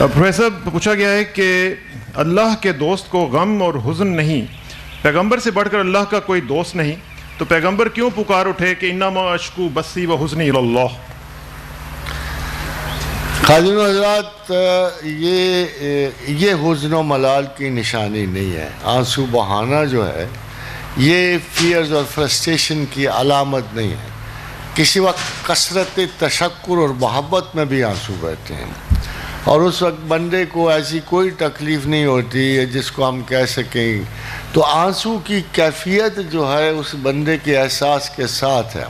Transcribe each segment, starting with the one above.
Professor پوچھا گیا ہے کہ اللہ کے دوست کو غم اور حزن نہیں، پیغمبر سے بڑھ کر اللہ کا کوئی دوست نہیں، تو پیغمبر کیوں پکار اٹھے کہ انما اشکو بثی و حزنی الی اللہ؟ خادم حضرات، یہ حزن و ملال کی نشانی نہیں ہے. آنسو بہانا جو ہے یہ فیئرز اور فرسٹریشن کی علامت نہیں ہے. کسی وقت کثرت تشکر اور محبت میں بھی آنسو بہتے ہیں، اور اس وقت بندے کو ایسی کوئی تکلیف نہیں ہوتی ہے جس کو ہم کہہ سکیں. تو آنسو کی کیفیت جو ہے اس بندے کے احساس کے ساتھ ہے.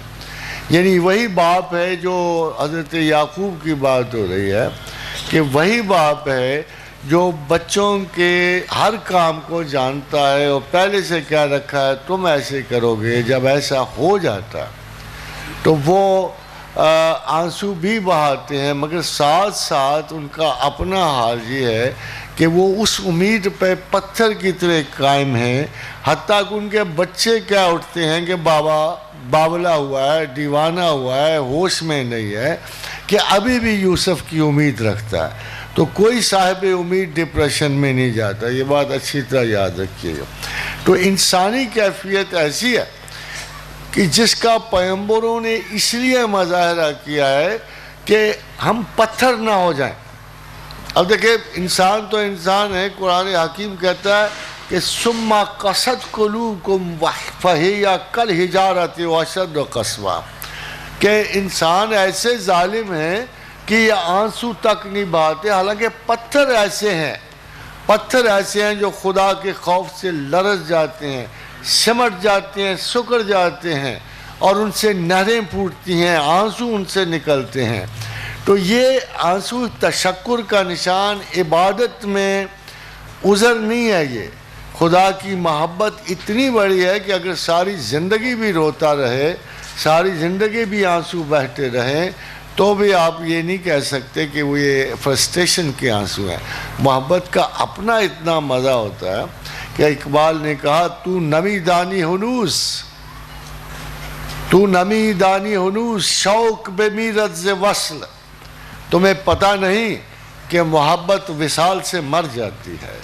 یعنی وہی باپ ہے جو حضرت یعقوب کی بات ہو رہی ہے کہ وہی باپ ہے جو بچوں کے ہر کام کو جانتا ہے اور پہلے سے کہہ رکھا ہے تم ایسے کرو گے. جب ایسا ہو جاتا ہے تو وہ آنسو بھی بہاتے ہیں، مگر ساتھ ساتھ ان کا اپنا حال یہ ہے کہ وہ اس امید پہ پتھر کی طرح قائم ہیں، حتیٰ کہ ان کے بچے کیا اٹھتے ہیں کہ بابا باولا ہوا ہے، دیوانہ ہوا ہے، ہوش میں نہیں ہے، کہ ابھی بھی یوسف کی امید رکھتا ہے. تو کوئی صاحب امید ڈپریشن میں نہیں جاتا. یہ بات اچھی طرح یاد رکھیے گا. تو انسانی کیفیت ایسی ہے کہ جس کا پیغمبروں نے اس لیے مظاہرہ کیا ہے کہ ہم پتھر نہ ہو جائیں. اب دیکھیں، انسان تو انسان ہے. قرآن حکیم کہتا ہے کہ ثم قست قلوبکم فہی کالحجارۃ واشد قسوہ، کہ انسان ایسے ظالم ہیں کہ یہ آنسو تک نہیں بہاتے، حالانکہ پتھر ایسے ہیں جو خدا کے خوف سے لرز جاتے ہیں، سمٹ جاتے ہیں، سکڑ جاتے ہیں، اور ان سے نہریں پھوٹتی ہیں، آنسو ان سے نکلتے ہیں. تو یہ آنسو تشکر کا نشان، عبادت میں عذر نہیں ہے. یہ خدا کی محبت اتنی بڑی ہے کہ اگر ساری زندگی بھی روتا رہے، ساری زندگی بھی آنسو بہتے رہیں، تو بھی آپ یہ نہیں کہہ سکتے کہ وہ یہ فرسٹریشن کے آنسو ہیں. محبت کا اپنا اتنا مزہ ہوتا ہے کہ اقبال نے کہا تو نمی دانی ہنوز شوق بے میرت ز وصل. تمہیں پتہ نہیں کہ محبت وصال سے مر جاتی ہے،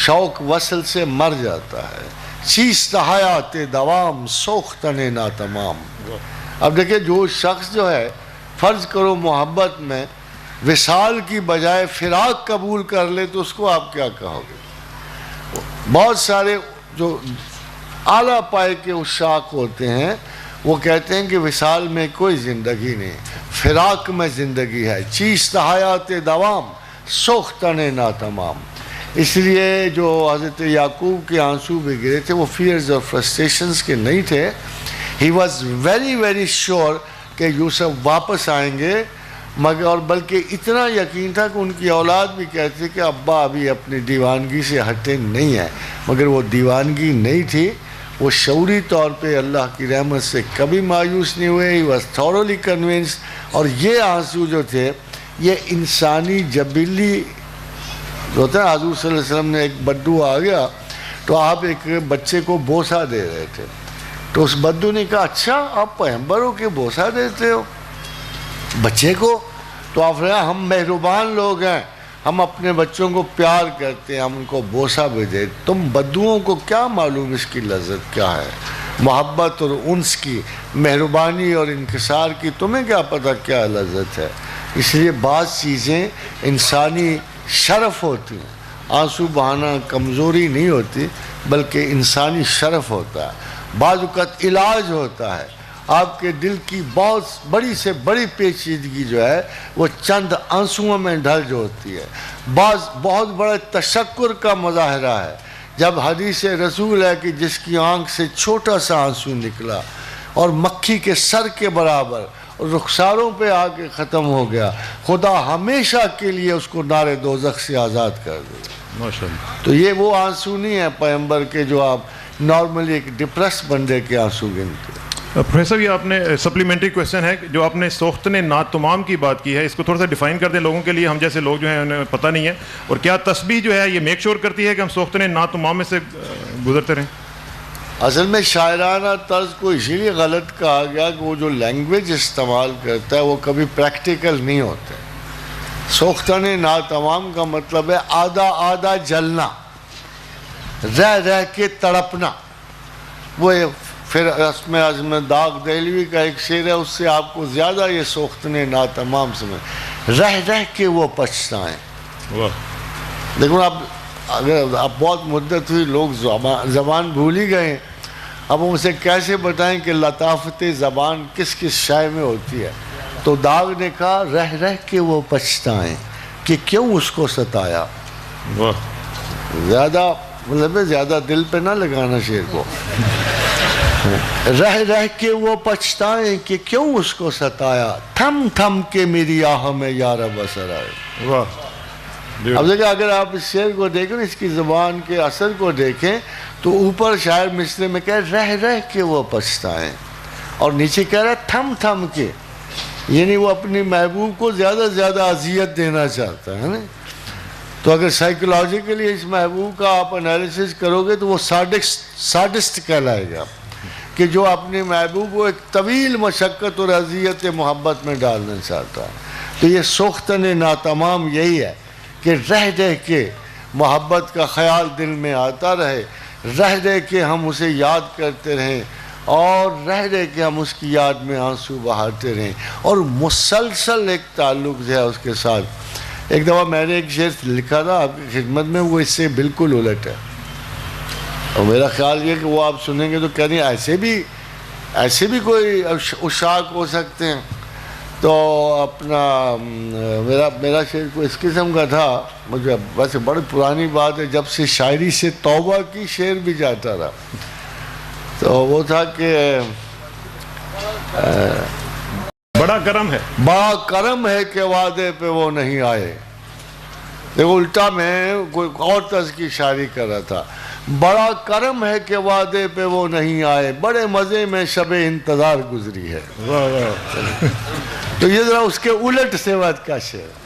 شوق وصل سے مر جاتا ہے. چیست حیات دوام سوختن ناتمام. اب دیکھیں، جو شخص جو ہے فرض کرو محبت میں وصال کی بجائے فراق قبول کر لے تو اس کو آپ کیا کہو گے؟ بہت سارے جو اعلیٰ پائے کے عشاق ہوتے ہیں وہ کہتے ہیں کہ وصال میں کوئی زندگی نہیں، فراق میں زندگی ہے. چیست حیات دوام سوختن ناتمام. اس لیے جو حضرت یعقوب کے آنسو بھی گرے تھے وہ فیئرز اور فرسٹریشنز کے نہیں تھے. He was very very sure کہ یوسف واپس آئیں گے، مگر اور بلکہ اتنا یقین تھا کہ ان کی اولاد بھی کہتے کہ ابا ابھی اپنی دیوانگی سے ہٹے نہیں ہیں. مگر وہ دیوانگی نہیں تھی. وہ شعوری طور پہ اللہ کی رحمت سے کبھی مایوس نہیں ہوئے. He was thoroughly convinced. اور یہ آنسو جو تھے یہ انسانی جبلی ہوتا ہے. حضور صلی اللہ علیہ وسلم نے ایک بدو آ گیا تو آپ ایک بچے کو بوسہ دے رہے تھے، تو اس بدو نے کہا اچھا آپ پیغمبر ہو کہ بوسہ دیتے ہو بچے کو؟ تو آپ نے ہم مہربان لوگ ہیں، ہم اپنے بچوں کو پیار کرتے ہیں، ہم ان کو بوسہ بھی دے. تم بدوؤں کو کیا معلوم اس کی لذت کیا ہے، محبت اور انس کی، مہربانی اور انکسار کی تمہیں کیا پتہ کیا لذت ہے. اس لیے بعض چیزیں انسانی شرف ہوتی ہیں. آنسو بہانا کمزوری نہیں ہوتی بلکہ انسانی شرف ہوتا ہے. بعض اوقات علاج ہوتا ہے. آپ کے دل کی بہت بڑی سے بڑی پیچیدگی جو ہے وہ چند آنسوؤں میں ڈھل ہوتی ہے. بعض بہت بڑا تشکر کا مظاہرہ ہے جب حدیث رسول ہے کہ جس کی آنکھ سے چھوٹا سا آنسو نکلا اور مکھی کے سر کے برابر اور رخساروں پہ آ کے ختم ہو گیا، خدا ہمیشہ کے لیے اس کو نار دوزخ سے آزاد کر دے. تو یہ وہ آنسو نہیں ہے پیغمبر کے جو آپ نارملی ایک ڈپریس بندے کے آنسو گنتے. پروفیسر یہ آپ نے سپلیمنٹری کویسچن ہے جو آپ نے سوختن ناتمام کی بات کی ہے، اس کو تھوڑا سا ڈیفائن کر دیں لوگوں کے لیے، ہم جیسے لوگ جو ہیں انہیں پتہ نہیں ہے. اور کیا تسبیح جو ہے یہ میک شور کرتی ہے کہ ہم سوختن ناتمام میں سے گزرتے رہیں؟ اصل میں شاعرانہ طرز کو اسی لیے غلط کہا گیا کہ وہ جو لینگویج استعمال کرتا ہے وہ کبھی پریکٹیکل نہیں ہوتا. سوختن ناتمام کا مطلب ہے آدھا آدھا جلنا، رہ رہ کے تڑپنا. وہ پھر رسم عظم داغ دہلوی کا ایک شعر ہے، اس سے آپ کو زیادہ یہ سوختن ناتمام سمجھ، رہ رہ کے وہ پچھتائیں. دیکھو اگر اب بہت مدت ہوئی، لوگ زبان بھول ہی گئے، اب ہم اسے کیسے بتائیں کہ لطافت زبان کس کس شے میں ہوتی ہے. تو داغ نے کہا رہ رہ کے وہ پچھتائیں کہ کیوں اس کو ستایا. زیادہ مطلب زیادہ دل پہ نہ لگانا شعر کو. رہ رہ کے وہ پچھتائیں کہ کیوں اس کو ستایا، تھم تھم کے میری آہ میں یا رب اثر آئے. اب دیکھیں اگر آپ اس شعر کو دیکھیں، اس کی زبان کے اثر کو دیکھیں، تو اوپر شاعر مصرے میں کہہ رہ رہ کے وہ پچھتائیں، اور نیچے کہہ رہا ہے تھم تھم کے، یعنی وہ اپنی محبوب کو زیادہ زیادہ اذیت دینا چاہتا ہے نا. تو اگر سائیکولوجیکلی اس محبوب کا آپ انالیسس کرو گے تو وہ ساڈسٹ کہلائے گا، کہ جو اپنی محبوب کو ایک طویل مشقت اور اذیت محبت میں ڈالنا چاہتا ہے. تو یہ سوختن ناتمام یہی ہے کہ رہ رہ کے محبت کا خیال دل میں آتا رہے، رہ رہ کے ہم اسے یاد کرتے رہیں، اور رہ رہ کے ہم اس کی یاد میں آنسو بہاتے رہیں، اور مسلسل ایک تعلق جو ہے اس کے ساتھ. ایک دفعہ میں نے ایک شعر لکھا تھا آپ کی خدمت میں، وہ اس سے بالکل الٹ ہے، اور میرا خیال یہ کہ وہ آپ سنیں گے تو کہہ رہی ہیں ایسے بھی کوئی عشاق ہو سکتے ہیں. تو اپنا میرا شعر کو اس قسم کا تھا، مجھے ویسے بڑی پرانی بات ہے، جب سے شاعری سے توبہ کی شعر بھی جاتا رہا. تو وہ تھا کہ بڑا کرم ہے کہ وعدے پہ وہ نہیں آئے. دیکھو الٹا میں کوئی اور طرز کی شاعری کر رہا تھا، بڑا کرم ہے کہ وعدے پہ وہ نہیں آئے، بڑے مزے میں شب انتظار گزری ہے. تو یہ ذرا اس کے الٹ سے وقت کا شعر.